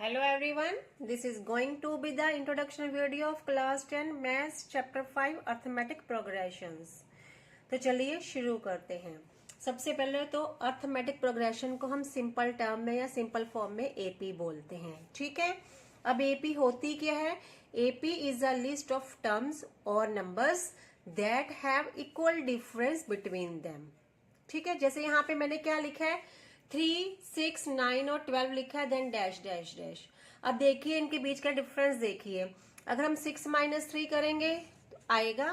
Hello everyone, this is going to be the introduction video of class 10 maths chapter 5 arithmetic progressions। तो चलिए शुरू करते हैं। सबसे पहले तो अर्थमेटिक प्रोग्रेशन को हम सिंपल टर्म में या सिंपल फॉर्म में एपी बोलते हैं, ठीक है। अब एपी होती क्या है? AP is a list of terms और numbers that have equal difference between them, ठीक है। जैसे यहाँ पे मैंने क्या लिखा है, 3, 6, 9 और 12 लिखा है, देन डैश डैश डैश। अब देखिए इनके बीच का डिफरेंस देखिए। अगर हम 6 - 3 करेंगे तो आएगा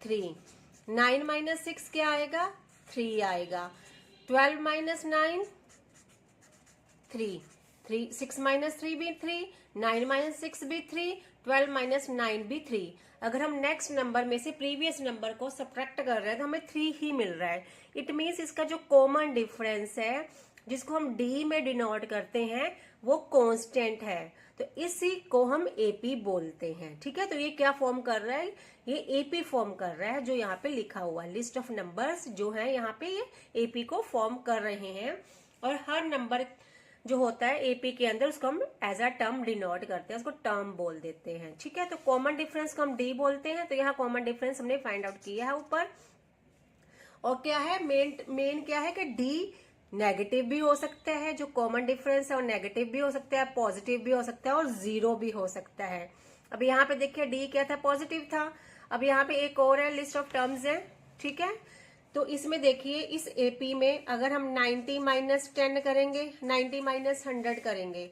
3, 9 - 6 क्या आएगा? 3 आएगा। 12 - 9 3, 6 - 3 भी 3, 9 - 6 भी 3, 12 - 9 भी 3। अगर हम नेक्स्ट नंबर में से प्रीवियस नंबर को सब्ट्रैक्ट कर रहे हैं तो हमें 3 ही मिल रहा है। इट मीन्स इसका जो कॉमन डिफरेंस है जिसको हम डी में डिनोट करते हैं वो कांस्टेंट है, तो इसी को हम एपी बोलते हैं, ठीक है। तो ये क्या फॉर्म कर रहा है? ये एपी फॉर्म कर रहा है, जो यहाँ पे लिखा हुआ है लिस्ट ऑफ नंबर्स जो है यहाँ पे ये एपी को फॉर्म कर रहे हैं। और हर नंबर जो होता है एपी के अंदर उसको हम एज अ टर्म डिनोट करते हैं, उसको टर्म बोल देते हैं, ठीक है। तो कॉमन डिफरेंस को हम डी बोलते हैं। तो यहाँ कॉमन डिफरेंस हमने फाइंड आउट किया है ऊपर। और क्या है मेन क्या है कि डी नेगेटिव भी हो सकता है, जो कॉमन डिफरेंस है और नेगेटिव भी हो सकता है, पॉजिटिव भी हो सकता है और जीरो भी हो सकता है। अब यहाँ पे देखिए डी क्या था? पॉजिटिव था। अब यहाँ पे एक और है लिस्ट ऑफ टर्म्स है, ठीक है। तो इसमें देखिए इस एपी में अगर हम 90 - 10 करेंगे, 90 - 100 करेंगे,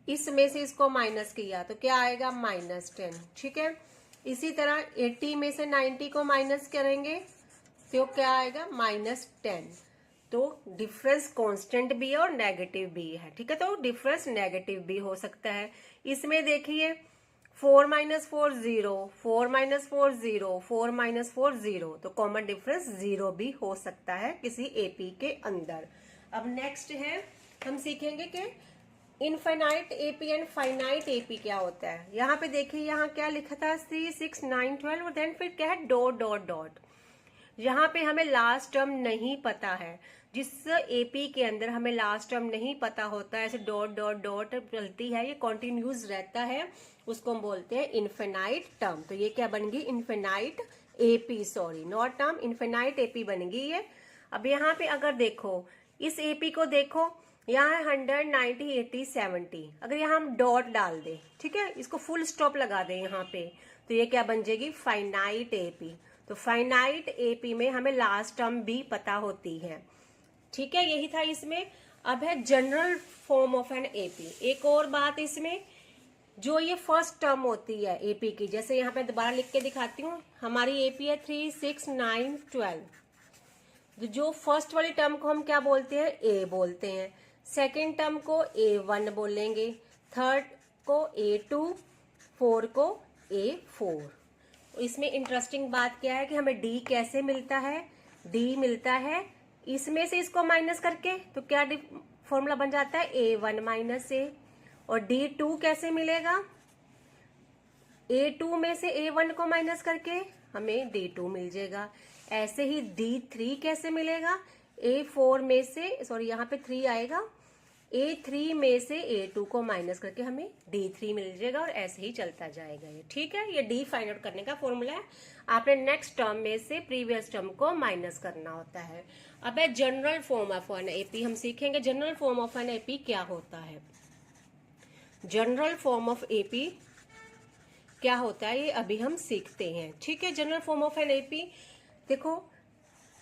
इसमें से इसको माइनस किया तो क्या आएगा? -10, ठीक है। इसी तरह 80 में से 90 को माइनस करेंगे तो क्या आएगा? -10। तो डिफरेंस कांस्टेंट भी है और नेगेटिव भी है, ठीक है। तो डिफरेंस नेगेटिव भी हो सकता है। इसमें देखिए 4 - 4 0, 4 - 4 0, 4 - 4 0, तो कॉमन डिफरेंस 0 भी हो सकता है किसी एपी के अंदर। अब नेक्स्ट है हम सीखेंगे कि infinite AP and finite AP क्या होता है। यहाँ पे देखिए यहाँ क्या लिखा था? 3, 6, 9, 12 और देन फिर क्या है? Dot dot dot. यहाँ पे हमें लास्ट टर्म नहीं पता है। जिस एपी के अंदर हमें लास्ट टर्म नहीं पता होता है, ऐसे डॉट डॉट डॉट चलती है, ये कॉन्टिन्यूस रहता है, उसको हम बोलते हैं इनफिनाइट टर्म। तो ये क्या बन गई? Infinite AP, sorry not term, infinite AP बन गई है। अब यहाँ पे अगर देखो इस एपी को देखो, यहाँ है 100, 90, 80, 70। अगर यहाँ हम डॉट डाल दें, ठीक है, इसको फुल स्टॉप लगा दें यहाँ पे, तो ये क्या बन जाएगी? Finite AP. तो फाइनाइट एपी में हमें लास्ट टर्म भी पता होती है, ठीक है। यही था इसमें। अब है general form of an AP. एक और बात इसमें, जो ये फर्स्ट टर्म होती है एपी की, जैसे यहाँ पे दोबारा लिख के दिखाती हूँ, हमारी एपी है 3, 6, 9, 12। जो फर्स्ट वाली टर्म को हम क्या बोलते हैं? ए बोलते हैं। सेकेंड टर्म को A1 बोलेंगे, थर्ड को A2, 4 को A4। इसमें इंटरेस्टिंग बात क्या है कि हमें डी कैसे मिलता है? डी मिलता है इसमें से इसको माइनस करके, तो क्या फॉर्मूला बन जाता है? A1 - A। और D2 कैसे मिलेगा? A2 में से A1 को माइनस करके हमें D2 मिल जाएगा। ऐसे ही D3 कैसे मिलेगा? A4 में से, सॉरी यहाँ पे 3 आएगा, A3 में से A2 को माइनस करके हमें D3 मिल जाएगा, और ऐसे ही चलता जाएगा ये, ठीक है। ये D फाइंड आउट करने का फॉर्मूला है। आपने नेक्स्ट टर्म में से प्रीवियस टर्म को माइनस करना होता है। अब है general form of an AP. हम सीखेंगे general form of an AP क्या होता है। जनरल फॉर्म ऑफ एपी क्या होता है ये अभी हम सीखते हैं, ठीक है। General form of an AP देखो,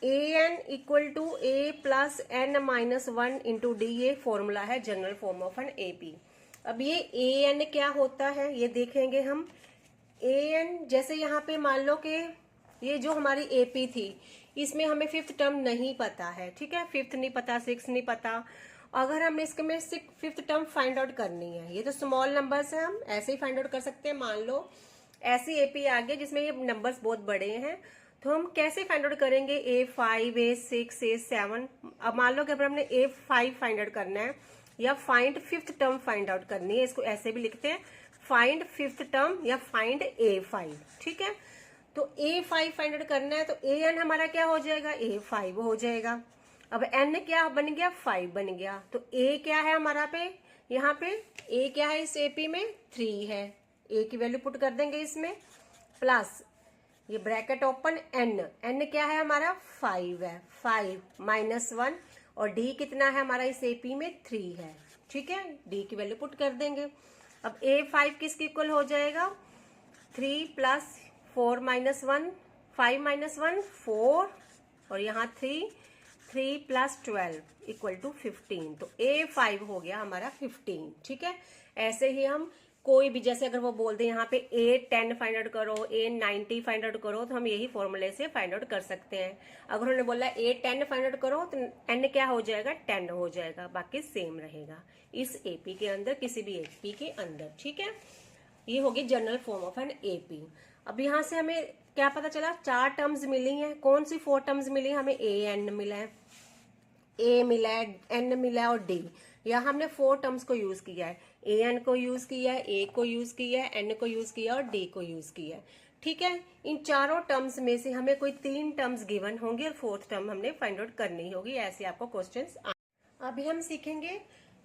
an equal to a plus n - 1 into D, ये फॉर्मूला है general form of an AP. अब ये an क्या होता है ये देखेंगे हम। an जैसे यहाँ पे मान लो कि ये जो हमारी एपी थी इसमें हमें फिफ्थ टर्म नहीं पता है, ठीक है। फिफ्थ नहीं पता, सिक्स नहीं पता। अगर हम इसके में फिफ्थ टर्म फाइंड आउट करनी है, ये तो स्मॉल नंबर्स है, हम ऐसे ही फाइंड आउट कर सकते हैं। मान लो ऐसी एपी आ गई जिसमें ये नंबर्स बहुत बड़े हैं, तो हम कैसे फाइंड आउट करेंगे? A5, A6, A7। अब मान लो कि अगर हमने A5 फाइंड आउट करना है या find fifth term find out करनी है, इसको ऐसे भी लिखते हैं, फाइंड फिफ्थ टर्म या फाइंड A5, ठीक है। तो A5 फाइंड आउट करना है तो an हमारा क्या हो जाएगा? A5 हो जाएगा। अब n क्या बन गया? 5 बन गया। तो a क्या है हमारा पे? यहाँ पे ए क्या है इस एपी में 3 है, ए की वैल्यू पुट कर देंगे इसमें, प्लस ये ब्रैकेट ओपन एन क्या है हमारा 5 है, 5 -1 और डी कितना है हमारा इस एपी में 3 है। ठीक है, डी की वैल्यू पुट कर देंगे। अब ए 5 किसके इक्वल हो जाएगा 3 + 4 - 1, 5 - 1 4 और यहाँ 3 + 12 = 15। तो A5 हो गया हमारा 15। ठीक है, ऐसे ही हम कोई भी जैसे अगर वो बोल दे यहाँ पे A10 फाइंड आउट करो, A90 फाइंड आउट करो, तो हम यही फॉर्मूले से फाइंड आउट कर सकते हैं। अगर उन्होंने बोला A10 फाइंड आउट करो तो N क्या हो जाएगा 10 हो जाएगा, बाकी सेम रहेगा इस एपी के अंदर, किसी भी एपी के अंदर। ठीक है, ये होगी general form of an AP. अब यहाँ से हमें क्या पता चला 4 टर्म्स मिली हैं। कौन सी 4 टर्म्स मिली? हमें AN मिला है, A मिला है, N मिला है और D। यहाँ हमने 4 टर्म्स को यूज किया है, AN को यूज किया है, A को यूज किया है, N को यूज किया और D को यूज किया है। ठीक है, इन चारों टर्म्स में से हमें कोई 3 टर्म्स गिवन होंगी और 4th टर्म हमने फाइंड आउट करनी होगी। ऐसे आपको क्वेश्चंस। अभी हम सीखेंगे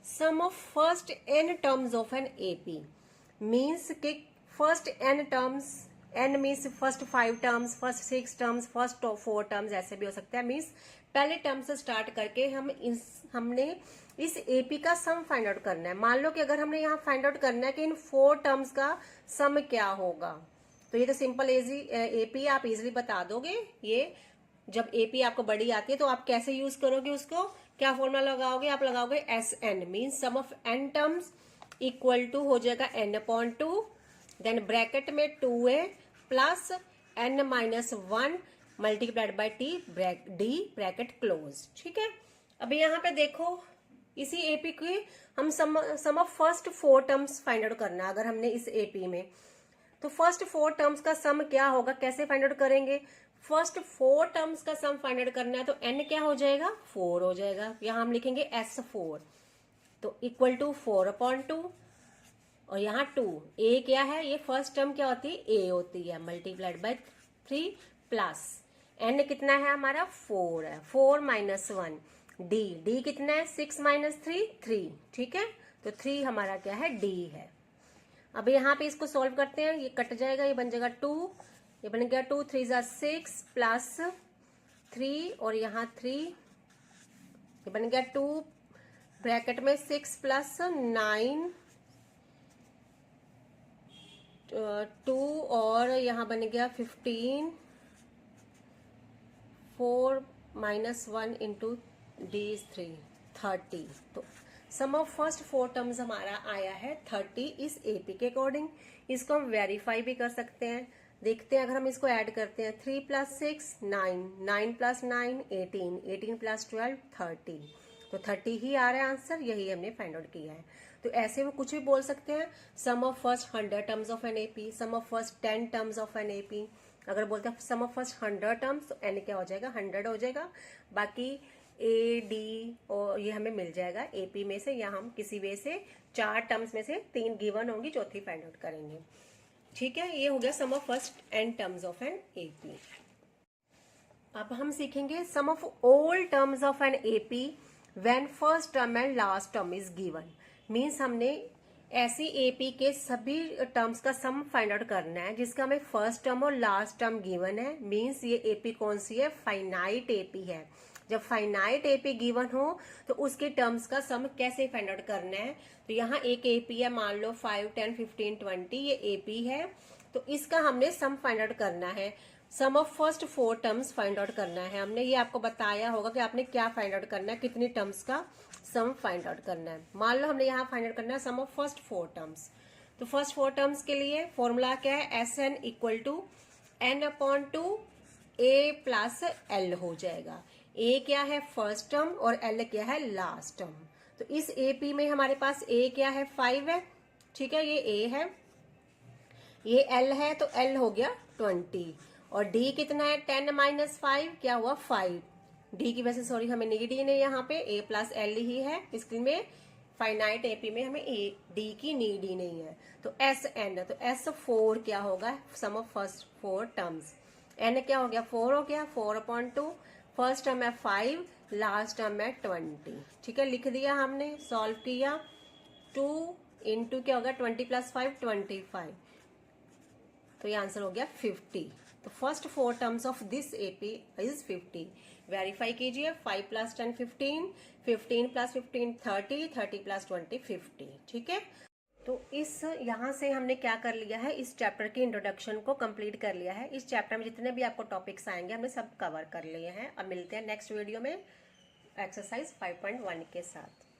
sum of first n terms of an AP. Means कि first n terms, n means first 5 terms, first 6 terms, first 4 terms, ऐसे भी हो सकता है। मीन्स पहले टर्म से स्टार्ट करके हमने इस एपी का सम फाइंड आउट करना है। मान लो कि अगर हमने यहाँ फाइंड आउट करना है कि इन 4 टर्म्स का सम क्या होगा, तो ये तो सिंपल एपी आप इजिली बता दोगे। ये जब एपी आपको बड़ी आती है तो आप कैसे यूज करोगे उसको, क्या फॉर्मूला लगाओगे? आप लगाओगे SN, means sum of n terms equal to हो जाएगा n/2, देन ब्रैकेट में 2a plus n - 1 multiplied by T D bracket close. ठीक है, अभी यहाँ पे देखो इसी एपी की हम sum of first 4 terms find out करना है। अगर हमने इस एपी में, तो फर्स्ट 4 टर्म्स का सम क्या होगा, कैसे फाइंड आउट करेंगे? फर्स्ट 4 टर्म्स का सम फाइंड आउट करना है तो n क्या हो जाएगा 4 हो जाएगा। यहाँ हम लिखेंगे S4, तो इक्वल टू 4/2 और यहाँ 2। a क्या है, ये फर्स्ट टर्म क्या होती है a होती है, मल्टीप्लाइड बाय 3 प्लस n कितना है हमारा 4 है, 4 - 1 d कितना है 6 - 3 3। ठीक है, तो 3 हमारा क्या है d है। अब यहाँ पे इसको सॉल्व करते हैं, ये कट जाएगा, ये बन जाएगा 2, ये बन गया 2 3 = 6 प्लस 3 और यहाँ 3, ये बन गया 2 ब्रैकेट में 6 + 9 2 और यहाँ बन गया 15, 4 - 1 × d = 3 30। तो सम ऑफ फर्स्ट 4 टर्म्स हमारा आया है 30 इस एपी के अकॉर्डिंग। इसको हम वेरीफाई भी कर सकते हैं। देखते हैं, अगर हम इसको ऐड करते हैं 3 + 6 9, 9 + 9 18, 18 + 12 30, तो 30 ही आ रहा है आंसर, यही हमने फाइंड आउट किया है। तो ऐसे में कुछ भी बोल सकते हैं, sum of first 100 terms of an AP, sum of first 10 terms of an AP. अगर बोलते हैं सम ऑफ फर्स्ट 100 टर्म्स तो एन क्या हो जाएगा 100 हो जाएगा, बाकी ए डी और ये हमें मिल जाएगा एपी में से, या हम किसी वे से 4 टर्म्स में से 3 गिवन होंगी, चौथी फाइंड आउट करेंगे। ठीक है, ये हो गया sum of first n terms of an AP. अब हम सीखेंगे sum of all terms of an AP when first term and last term is given. Means हमने ऐसी एपी के सभी टर्म्स का सम फाइंड आउट करना है जिसका हमें फर्स्ट टर्म और लास्ट टर्म गिवन है। मीन्स ये एपी कौन सी है, फाइनाइट एपी है। जब फाइनाइट एपी गिवन हो तो उसके टर्म्स का सम कैसे फाइंड आउट करना है। तो यहाँ एक एपी है, मान लो 5 10 15 20, ये एपी है, तो इसका हमने सम फाइंड आउट करना है। Sum of first 4 terms find out करना है हमने। ये आपको बताया होगा कि आपने क्या फाइंड आउट करना है, कितनी टर्म्स का सम फाइंड आउट करना है। मान लो हमने यहाँ फाइंड आउट करना है सम ऑफ फर्स्ट 4 टर्म्स। तो फर्स्ट 4 टर्म्स के लिए फॉर्मूला क्या है, SN = n/2 a + l हो जाएगा। a क्या है फर्स्ट टर्म और l क्या है लास्ट टर्म। तो इस एपी में हमारे पास a क्या है 5 है, ठीक है, ये a है, ये l है, तो l हो गया 20 और d कितना है 10 - 5 क्या हुआ 5। d की वैसे सॉरी हमें नीड ही नहीं, यहाँ पे a + l ही है, इसमें फाइनाइट एपी में हमें d की नीड ही नहीं है। तो SN, तो S4 क्या होगा, सम ऑफ फर्स्ट 4 टर्म्स। n क्या हो गया 4 हो गया, 4/2, फर्स्ट टर्म है 5, लास्ट टर्म है 20। ठीक है, लिख दिया हमने, सॉल्व किया, 2 इंटू क्या होगा 20 + 5 25, तो ये आंसर हो गया 50। तो first 4 terms of this AP is 50। Verify कीजिए 5 + 10 15, 15 + 15 30, 30 + 20 50। ठीक है, तो इस यहाँ से हमने क्या कर लिया है, इस चैप्टर की इंट्रोडक्शन को कंप्लीट कर लिया है। इस चैप्टर में जितने भी आपको टॉपिक्स आएंगे हमने सब कवर कर लिए हैं। अब मिलते हैं नेक्स्ट वीडियो में एक्सरसाइज 5.1 के साथ।